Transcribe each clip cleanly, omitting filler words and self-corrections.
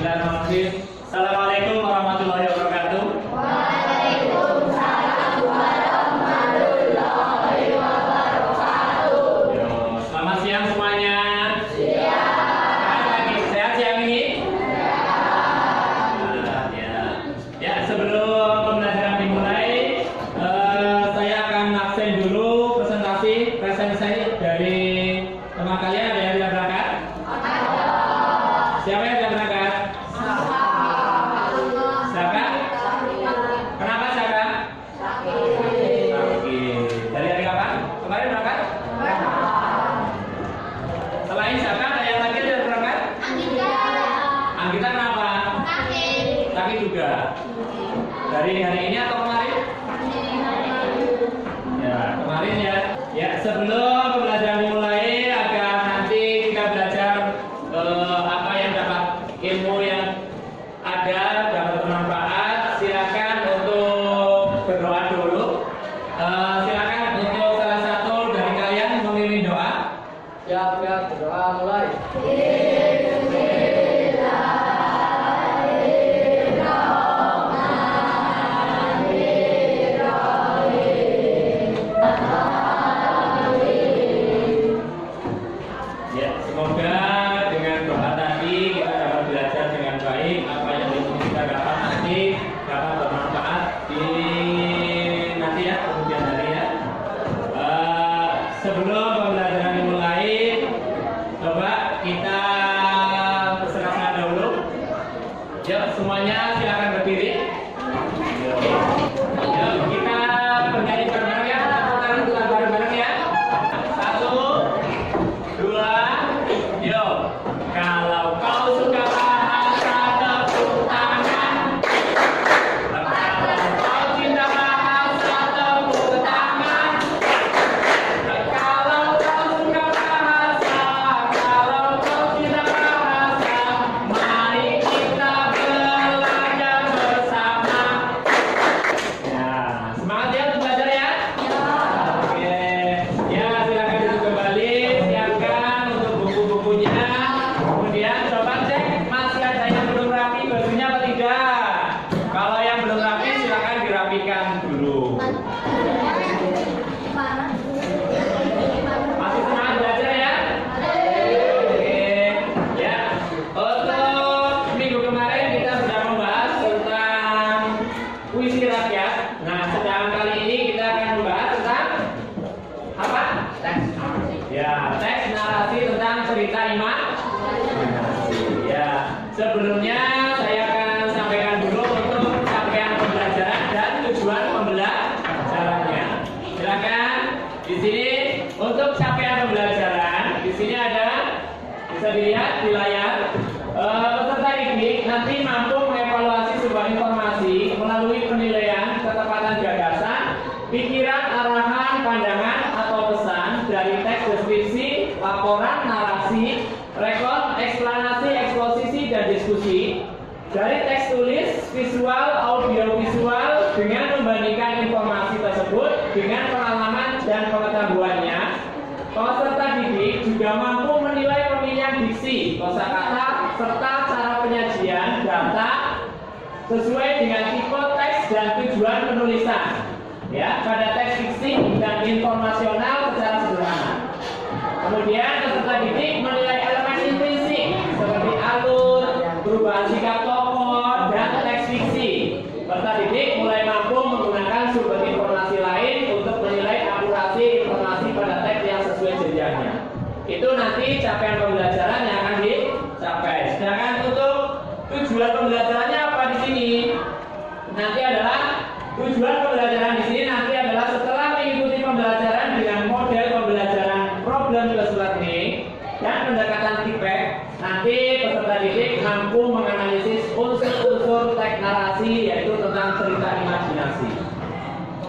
Bismillahirrahmanirrahim. Assalamualaikum warahmatullahi wabarakatuh. Waalaikumsalam warahmatullahi wabarakatuh. Yo, selamat siang semuanya. Siang. Sehat siang ini? Ya, sebelum pembelajaran dimulai, saya akan absen dulu presentasi dari teman kalian. Ada yang tidak berangkat? Siapa yang tidak berangkat? Saka? Kenapa Saka? Sakit. Dari hari kapan? Kemarin berangkat? Selain Saka, ada yang lagi yang berangkat? Anggita kenapa? Sakit juga. Dari hari ini atau kemarin? Ya, kemarin ya. Ya, sebelum pembelajaran dimulai, agar nanti kita belajar apa yang dapat ilmu yang ada dapat bermanfaat. Silakan untuk berdoa dulu. Silakan untuk salah satu dari kalian memilih doa. Ya, berdoa mulai. Ya, semoga dengan doa tadi kita dapat belajar dengan baik. Apa yang kita dapat nanti dapat bermanfaat di nanti ya, kemudian hari ya. Sebelum pembelajaran dimulai, coba kita berserah dahulu. Ya, semuanya silakan berdiri. Ya, kita bernyanyi bareng ya, tangan bareng-bareng ya. 1, 2, yo. Kalau kau suka bahasa tepuk tangan. Kalau kau cinta bahasa tepuk tangan. Kalau kau suka bahasa, kalau kau cinta bahasa, mari kita belajar bersama. Ya, semangat ya untuk belajar ya. Oke, ya silakan duduk kembali, siapkan untuk buku-bukunya. Kemudian coba cek masih ada yang belum rapi bajunya apa tidak. Kalau yang belum rapi silakan dirapikan dulu. Masih semangat belajar ya? Oke, ya. Untuk minggu kemarin kita sudah membahas tentang puisi rakyat. Nah, sedang kali ini kita akan membahas tentang apa? Ya, teks narasi tentang cerita imajinasi. Ya, sebelumnya saya akan sampaikan dulu untuk capaian pembelajaran dan tujuan pembelajarannya. Silakan di sini untuk capaian pembelajaran. Di sini ada bisa dilihat di layar. Peserta didik nanti mampu mengevaluasi sebuah informasi melalui penilaian ketepatan gagasan, pikiran, arahan, pandangan atau pesan dari teks deskripsi, laporan, narasi, rekod, eksplanasi, eksposisi, dan diskusi, dari teks tulis, visual, audiovisual, dengan membandingkan informasi tersebut dengan pengalaman dan pengetahuannya. Peserta didik juga mampu menilai pemilihan diksi, kosakata, serta cara penyajian data sesuai dengan tipe teks dan tujuan penulisan. Ya, pada teks fiksi dan informasional secara sederhana. Kemudian peserta didik menilai elemen intrinsik seperti alur, perubahan sikap tokoh, dan teks fiksi. Peserta didik mulai mampu menggunakan sumber informasi lain untuk menilai akurasi informasi pada teks yang sesuai jenjangnya. Itu nanti capaian pembelajaran yang akan dicapai. Sedangkan untuk tujuan pembelajarannya apa di sini? Nanti adalah tujuan pembelajaran di sini nanti adalah setelah mengikuti pembelajaran dengan model pembelajaran problem based learning dan pendekatan TIPEK, nanti peserta didik mampu menganalisis unsur-unsur teks narasi yaitu tentang cerita imajinasi.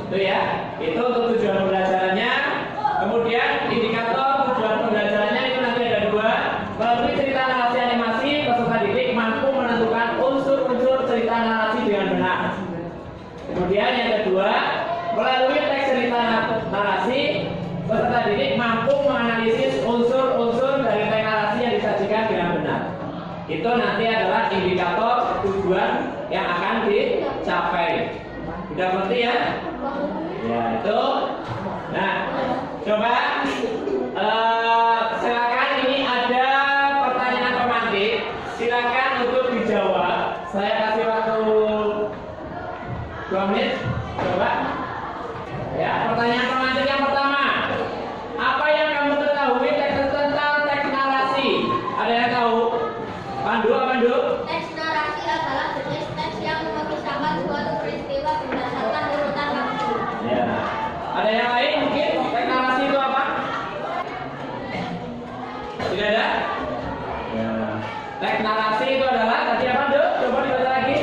Itu ya, itu untuk tujuan pembelajarannya. Kemudian indikator tujuan pembelajarannya itu nanti ada 2. Melalui cerita narasi animasi, peserta didik mampu menentukan unsur-unsur cerita narasi dengan benar. Kemudian yang kedua, melalui teks cerita narasi, peserta didik mampu menganalisis unsur-unsur dari teks narasi yang disajikan dengan benar. Itu nanti adalah indikator tujuan yang akan dicapai. Sudah ngerti ya? Ya, itu. Nah, coba silakan, ini ada pertanyaan pemantik. Silakan untuk dijawab. Saya kasih waktu 2 menit. Coba. Ya, pertanyaan pemantik yang pertama. Apa yang kamu ketahui tentang teks narasi? Ada yang tahu? Pandu, apa Pandu? Teks narasi adalah jenis teks yang mengisahkan suatu peristiwa berdasarkan urutan waktu. Ya. Ada yang lain mungkin? Teks narasi itu apa? Tidak ada? Ya. Teks narasi itu adalah tadi apa, Dok? Coba dibaca lagi.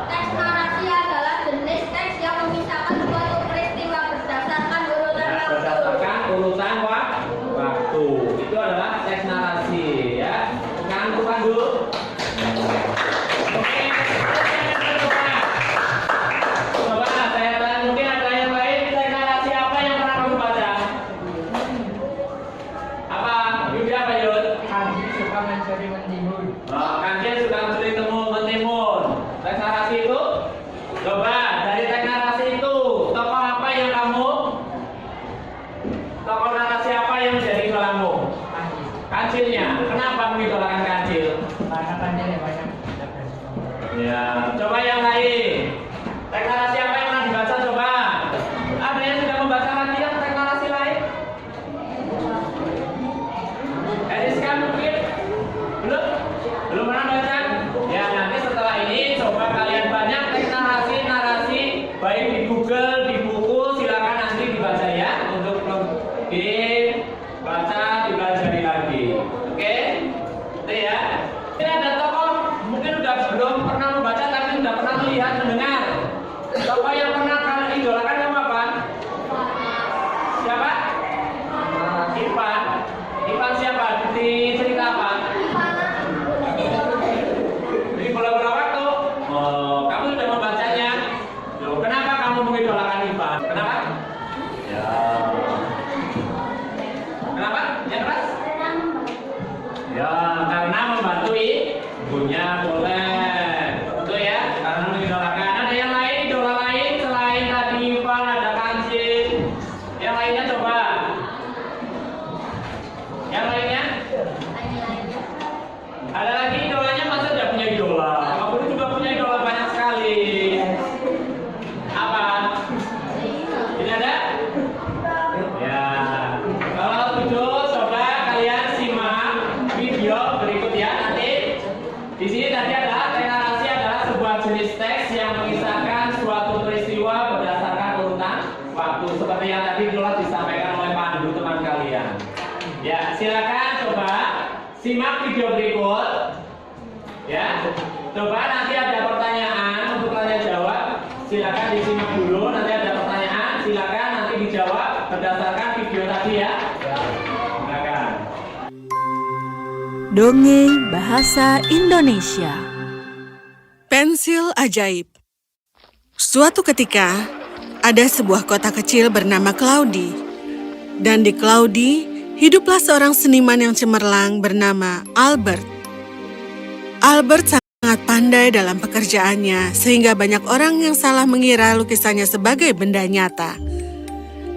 Teks narasi adalah jenis teks yang mengisahkan suatu peristiwa berdasarkan urutan Ya, waktu. berdasarkan urutan waktu. Itu adalah teks narasi, ya. Kan Pandu? Oke. Coba saya tanya, mungkin ada yang lain teks narasi apa yang pernah kamu baca? Apa? Yudi apa Yud? Kanji suka mencuri mentimbun. Kanjeng suka mencuri mentimun. Teks narasi itu? Coba dari teks narasi itu tokoh apa yang kamu? Tokoh narasi apa yang menjadi idolamu? Kanji. Kancilnya. Kenapa mengidolakan kancil? Karena kanjinya banyak. Ya, coba yang lain. Teks narasi apa yang pernah dibaca coba? Ada yang sudah membaca lagi yang teks narasi lain? Eriska mungkin? Belum? Belum pernah baca? Ya, nanti setelah ini coba kalian banyak teks narasi baik di Google, di buku, silakan nanti dibaca ya untuk dibaca, dipelajari lagi. Oke? Itu ya. Ini ada tokoh mungkin udah belum pernah membaca tapi sudah pernah melihat, mendengar. Tokoh yang pernah kalian idolakan nama apa? Siapa? Ivan. Ivan siapa? Di cerita apa? Di bola-bola waktu. Oh, kamu sudah membacanya. Loh, kenapa kamu mengidolakan Ivan? Kenapa? Ya. Kenapa? Ya keras? Ya, karena membantu ibunya boleh. Betul ya? Karena mengidolakan. Ada yang lain, idola lain selain tadi Ivan, ada Kancil. Yang lainnya coba. Yang lainnya? Ada lagi idolanya, masa tidak punya idola? Aku juga punya idola banyak sekali. Apa? Tidak ada? Ya. Kalau tujuh, coba kalian simak video berikut ya nanti. Di sini tadi adalah teks narasi adalah sebuah jenis teks yang mengisahkan suatu peristiwa berdasarkan urutan waktu seperti yang tadi telah disampaikan oleh Pandu teman kalian. Ya, silakan coba simak video berikut. Ya, coba nanti ada pertanyaan untuk kalian jawab. Silakan disimak dulu. Nanti ada pertanyaan. Silakan nanti dijawab berdasarkan video tadi ya. Silakan. Dongeng Bahasa Indonesia. Pensil ajaib. Suatu ketika, ada sebuah kota kecil bernama Claudi. Dan di Claudi, hiduplah seorang seniman yang cemerlang bernama Albert. Albert sangat pandai dalam pekerjaannya, sehingga banyak orang yang salah mengira lukisannya sebagai benda nyata.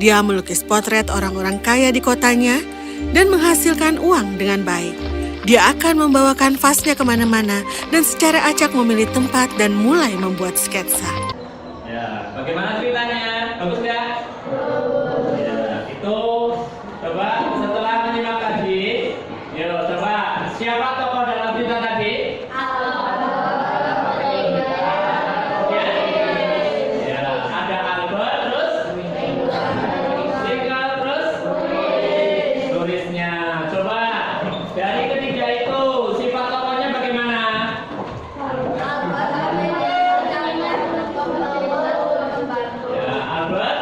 Dia melukis potret orang-orang kaya di kotanya dan menghasilkan uang dengan baik. Dia akan membawa kanvasnya kemana-mana dan secara acak memilih tempat dan mulai membuat sketsa. Ya, bagaimana ceritanya? Bagus nggak? Ya, itu coba setelah menyimak tadi, yuk coba siapa tokoh dalam cerita tadi? Ya, ya ada Albert, terus Tinggal, terus tulisnya. Coba dari ketiga itu sifat tokohnya bagaimana? Ya, Albert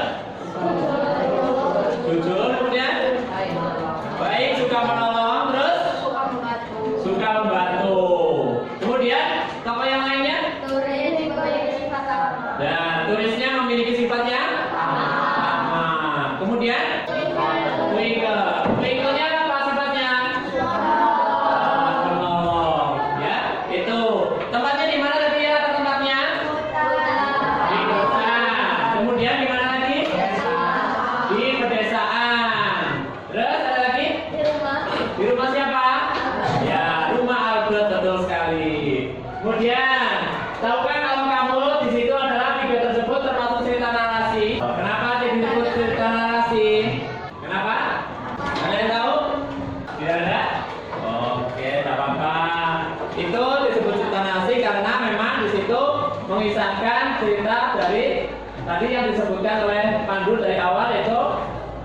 karena memang di situ mengisahkan cerita dari tadi yang disebutkan oleh Pandu dari awal, yaitu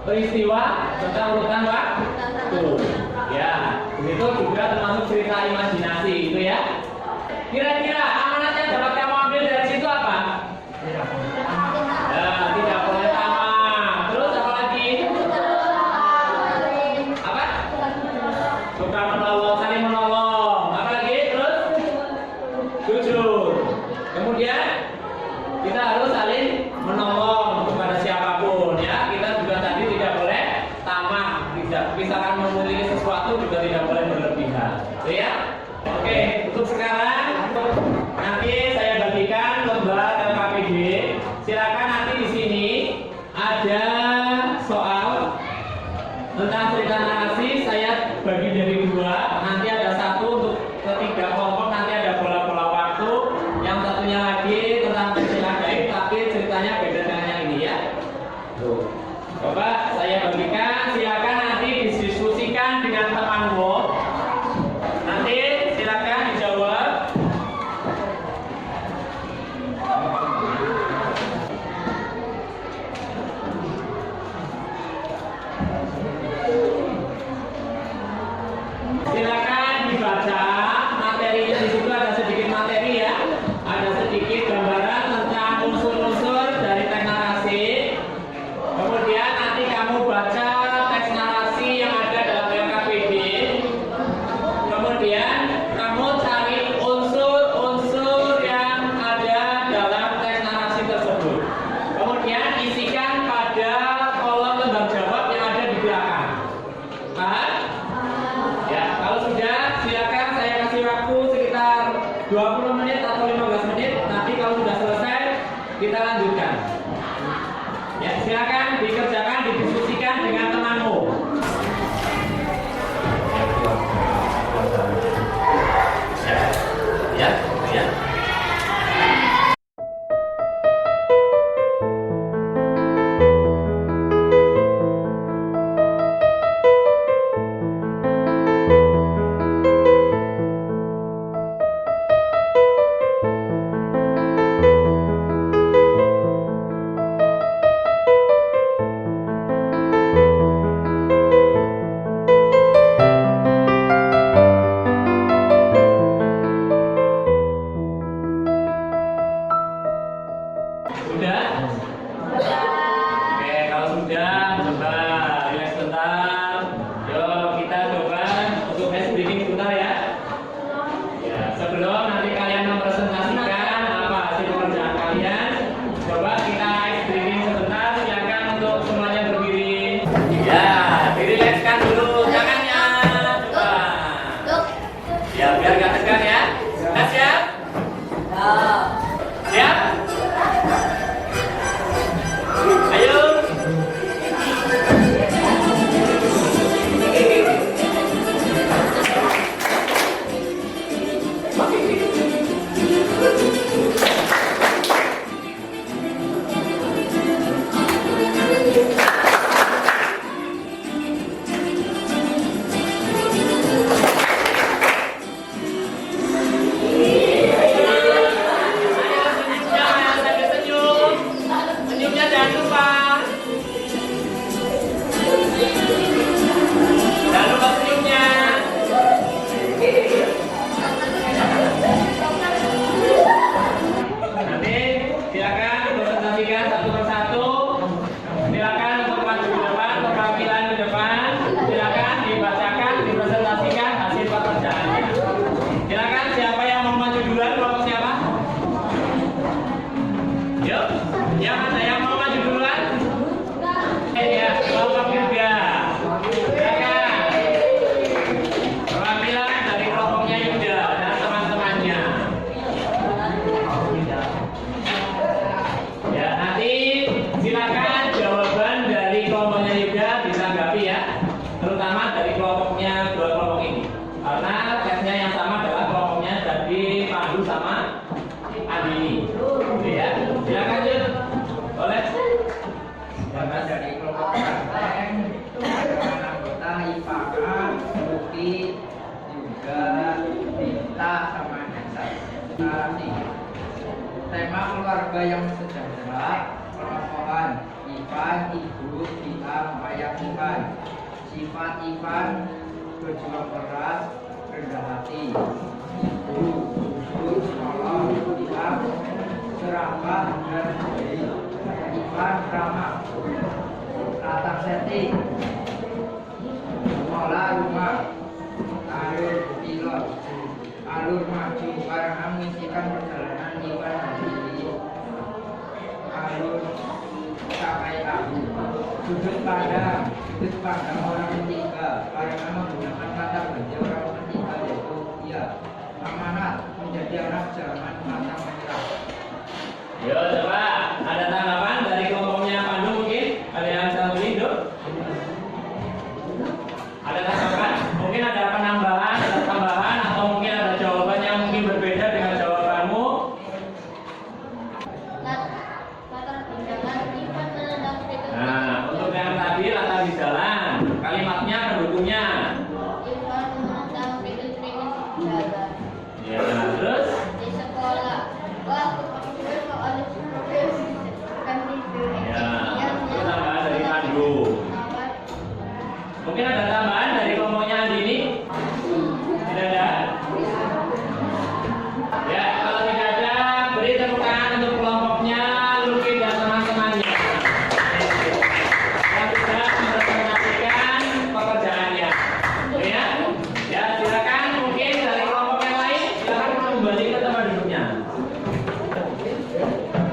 peristiwa tentang urutan waktu. Ya, itu juga termasuk cerita imajinasi itu ya. Kira-kira amanat yang dapat kamu ambil dari situ apa? Ya, tidak boleh tamak. Terus apa lagi? Apa? Suka menolong, saling menolong. Apa lagi? Terus? Jujur. Kemudian kita harus saling menolong kepada siapapun ya. Kita juga tadi tidak boleh tamak. Tidak, misalkan memiliki sesuatu juga tidak boleh berlebihan. Ya? Oke, untuk sekarang nanti saya bagikan lomba LKPD. Silakan nanti di sini ada soal tentang cerita narasi. Saya bagi dari dua. Nanti ada satu untuk ketiga kelompok. Nanti ada bola-bola waktu. Yang satunya lagi tentang pensil ajaib, tapi ceritanya beda dengan yang ini ya. Tuh. Coba saya bagikan. Silakan nanti didiskusikan dengan temanmu. Nanti silakan dijawab. Silakan dibaca materinya. Di situ ada sedikit materi ya. Ada sedikit gambaran tentang unsur-unsur dari teks narasi. Kemudian nanti kamu baca teks narasi yang ada dalam LKPD. Kemudian kamu cari unsur-unsur yang ada dalam teks narasi tersebut. Kemudian isikan pada kolom tembang jawab yang ada di belakang. Paham? Ya, kalau sudah silakan saya kasih waktu sekitar 20 menit atau 15 menit. Nanti kalau sudah selesai kita lanjutkan. Ya, silakan dikerjakan, didiskusikan dengan temanmu. Ya, ya. Sudah? Oke, kalau sudah, coba relax sebentar. Yuk, kita coba untuk ice breaking sebentar ya. Ya, sebelum nanti kalian mempresentasikan apa hasil pekerjaan kalian, coba kita ice breaking sebentar. Silakan untuk semuanya berdiri. Ya, dirilekskan dulu tangannya. Coba. Ya, biar gak tegang ya. Sudah siap? Siap? Ayo. Senyumnya jangan lupa. Jangan lupa senyumnya. Nanti silakan presentasikan satu persatu. Silakan untuk maju ke depan, perwakilan di depan. Silakan dibacakan, dipresentasikan hasil pekerjaannya. Silakan siapa yang mau maju duluan, kelompok siapa? Yuk, yang mana yang mau maju duluan? Ya, kelompok Yuda. Silakan. Perwakilan dari kelompoknya Yuda dan teman-temannya. Ya, nanti silakan jawaban dari kelompoknya Yuda ditanggapi ya, terutama dari kelompoknya dua kelompok ini. Karena tesnya yang sama adalah kelompoknya dari Pandu sama Andini. Ya, silakan Yud. Boleh. Bapak dari kelompok Banteng, anggota IPA, Luki, juga Dita sama Nesa. narasi. Tema keluarga yang sejahtera, pengokohan. Ivan, Ibu, Ilham, Ayah Ivan. Sifat Ivan, berjuang keras, rendah hati. Ibu, jujur, nolong. Ilham, serakah dan baik. Ivan, ramah. Latang setting. Mola rumah. Alur pilot. Alur maju. Karena mengisikan perjalanan Ivan sendiri. Alur capai aku. Sudut pandang orang ketiga. Karena menggunakan kata kerja orang ketiga yaitu dia. Amanat menjadi anak jangan mata menyerah. Yo, coba ada tanggapan dari kelompoknya Pandu mungkin? Kalian satu hidup? Ada tanggapan? Mungkin ada penambahan, ada tambahan, atau mungkin ada jawaban yang mungkin berbeda dengan jawabanmu? Latar di jalan Ivan menendang pintu. Nah, untuk yang tadi latar di jalan, kalimatnya pendukungnya. Ivan menendang pintu jalan. Ya, terus? Di sekolah. Wah, ada kan itu. Ya, itu tambahan dari Pandu. Mungkin ada tambahan dari kelompoknya Andini? Tidak ada? Ya, kalau tidak ada, beri tepuk tangan untuk kelompoknya Luki dan teman-temannya yang sudah mempresentasikan pekerjaannya. Ya, ya silakan mungkin dari kelompok yang lain silakan kembali ke tempat duduknya.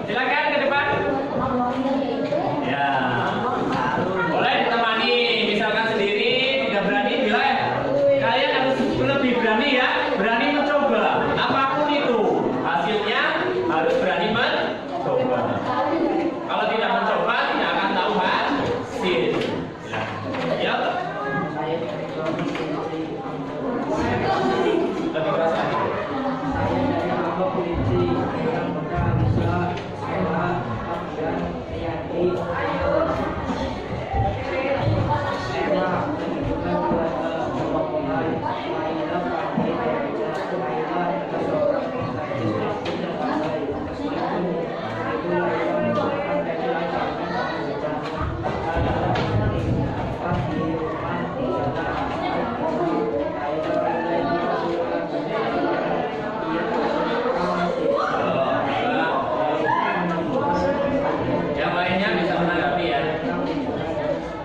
Silakan ke depan. Ya, boleh ditemani. Misalkan sendiri tidak berani, bila kalian harus lebih berani ya, berani mencoba apapun itu. Hasilnya harus berani mencoba. Kalau tidak mencoba tidak akan tahu hasil. Ya, Saya dari kelompok kelinci. lebih keras lagi. Saya dari kelompok kelinci. Yang muda bisa sehat, dan Riyadi. Tema menunjukkan keluarga pengokohan. Laila pandai belajar. Laila adalah seorang yang tidak pandai. Meskipun itu Laila merupakan pelajaran Yang lainnya bisa menanggapi ya.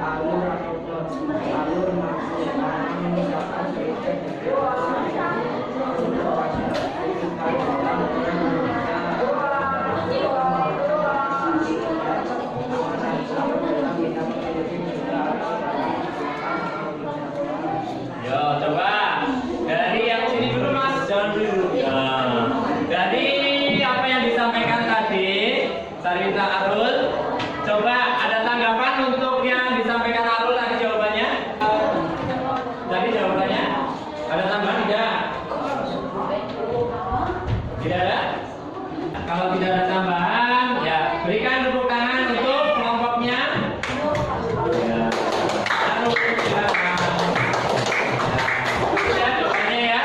alur maksud meninggalkan Yo, coba dari yang sini dulu Mas, jangan dulu. Nah, dari apa yang disampaikan tadi, Sarita Arul, coba ada tanggapan untuk yang disampaikan Arul tadi jawabannya? Tadi jawabannya ada tambahan tidak? Tidak ada? Kalau tidak ada tambahan, ya berikan tepuk tangan untuk kelompoknya. Ya. Arul, silakan. Ya, jawabannya ya.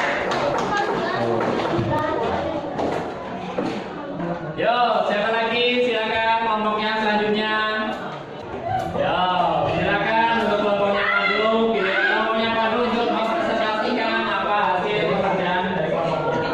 Yo, siapa lagi? Silakan kelompoknya selanjutnya. Yo, silakan untuk kelompoknya Pandu. Giliran kelompoknya Pandu untuk mempresentasikan apa hasil pekerjaan dari kelompoknya.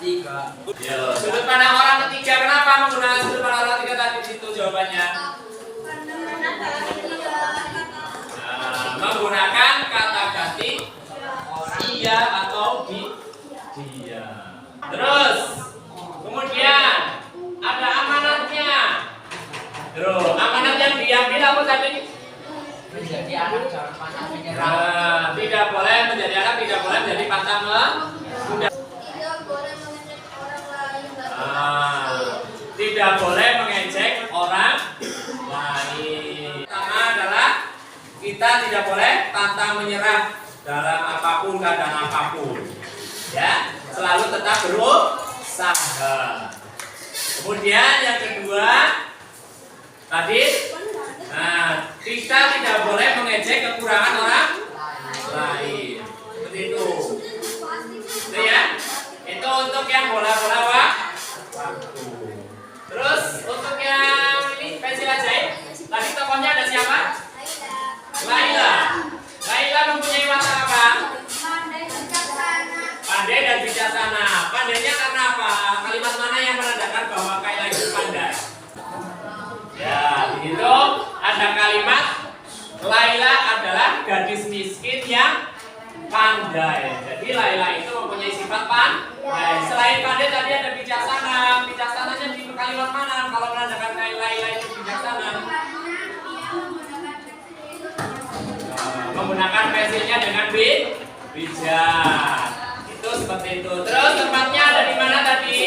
3. Ya, sudut pandang orang ketiga. Kenapa menggunakan sudut pandang orang ketiga tadi situ jawabannya? Nah, menggunakan kata ganti iya atau dia. Terus, kemudian ada amanatnya. Terus, amanat yang diambil apa tadi? Menjadi anak jangan pantang menyerah. Nah, tidak boleh menjadi anak, tidak boleh menjadi pantang menyerah. Tidak boleh mengejek orang lain. Pertama adalah kita tidak boleh pantang menyerah dalam apapun keadaan apapun. Ya, selalu tetap berusaha. Kemudian yang kedua tadi, nah, kita tidak boleh mengejek kekurangan orang lain. Seperti itu. Itu ya. Itu untuk yang bola-bola waktu. Terus untuk yang ini pensil ajaib, tadi tokohnya ada siapa? Laila. Laila mempunyai watak apa? Pandai dan bijaksana. Pandainya karena apa? Kalimat mana yang menandakan bahwa Laila itu pandai? Ya, begitu. Ada kalimat Laila adalah gadis miskin yang pandai. Jadi Laila itu mempunyai sifat pandai. Selain pandai tadi ada bijaksana. Bijaksananya di kalimat mana? Kalau menandakan Laila itu bijaksana? Menggunakan pensilnya dengan bijak. Itu seperti itu. Terus tempatnya ada di mana tadi?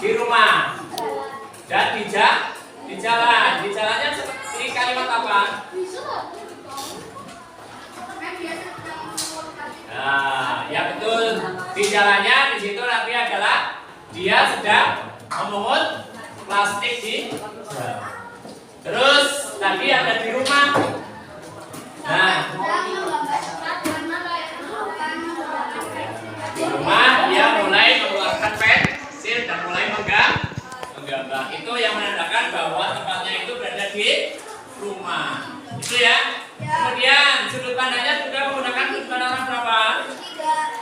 Di rumah. Dan di jalan. Di jalannya seperti kalimat apa? Nah, ya betul. Di jalannya di situ nanti adalah dia sedang memungut plastik di jalan. Terus tadi ada di rumah. Nah, di rumah dia mulai mengeluarkan pensil dan mulai menggambar. Itu yang menandakan bahwa tempatnya itu berada di rumah. Itu ya. Kemudian sudut pandangnya juga menggunakan sudut pandang orang berapa?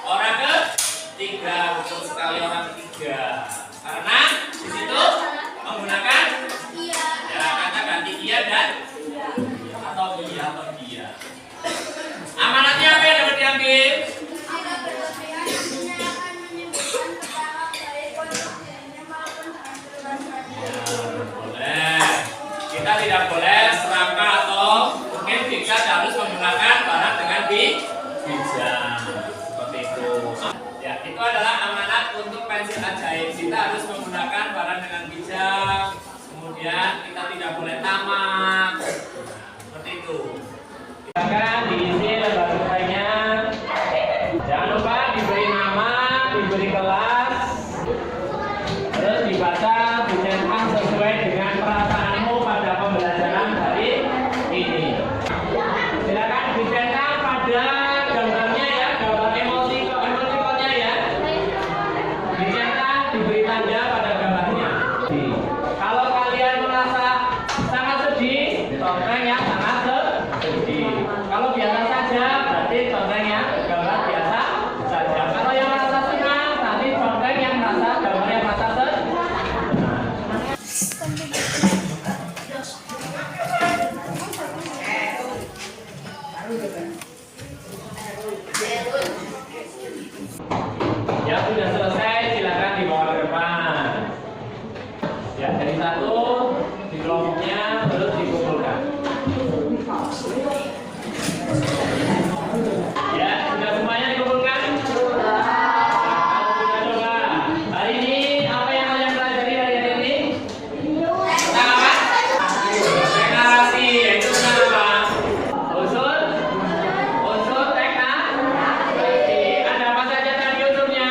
Orang ketiga, betul sekali orang ketiga. Karena di situ menggunakan ya kata ganti iya dan atau dia. Amanatnya apa yang dapat diambil? Boleh. Kita tidak boleh serakah atau mungkin kita harus menggunakan barang dengan bijak. Seperti itu. Ya, itu adalah amanat untuk pensil ajaib. Kita harus menggunakan barang dengan bijak. Kemudian kita tidak boleh tamak. Seperti itu. Silakan diisi lembar surveinya. Jangan lupa diberi nama, diberi kelas, terus dibaca, dicetak sesuai dengan perasaanmu pada pembelajaran hari ini. Silakan dicetak pada gambarnya ya, gambar emotikonnya ya. Dicetak, diberi tanda pada gambarnya. Kalau kalian merasa sangat sedih, contohnya yang sangat sedih. Kalau biasa saja, berarti contohnya gambar biasa saja. Kalau yang merasa senang, nanti contoh yang merasa gambar yang merasa senang. Ya sudah selesai, silakan dibawa ke depan. Ya dari satu di kelompoknya terus dikumpulkan. Ya sudah semuanya dikumpulkan. Sudah. Coba. Hari ini apa yang kalian pelajari hari ini? Tentang apa? Narasi. Itu tentang apa? Unsur teknik. Ada apa saja tadi unsurnya?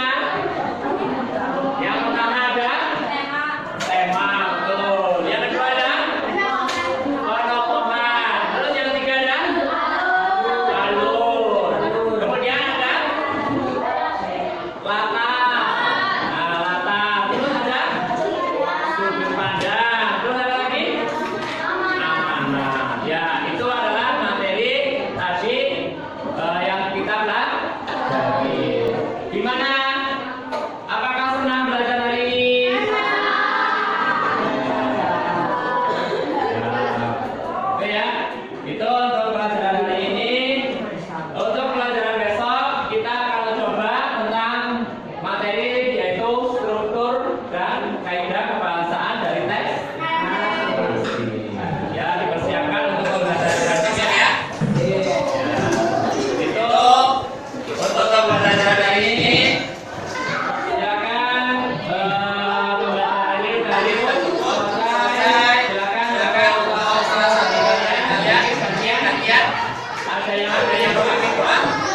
ada yang doang itu, ah?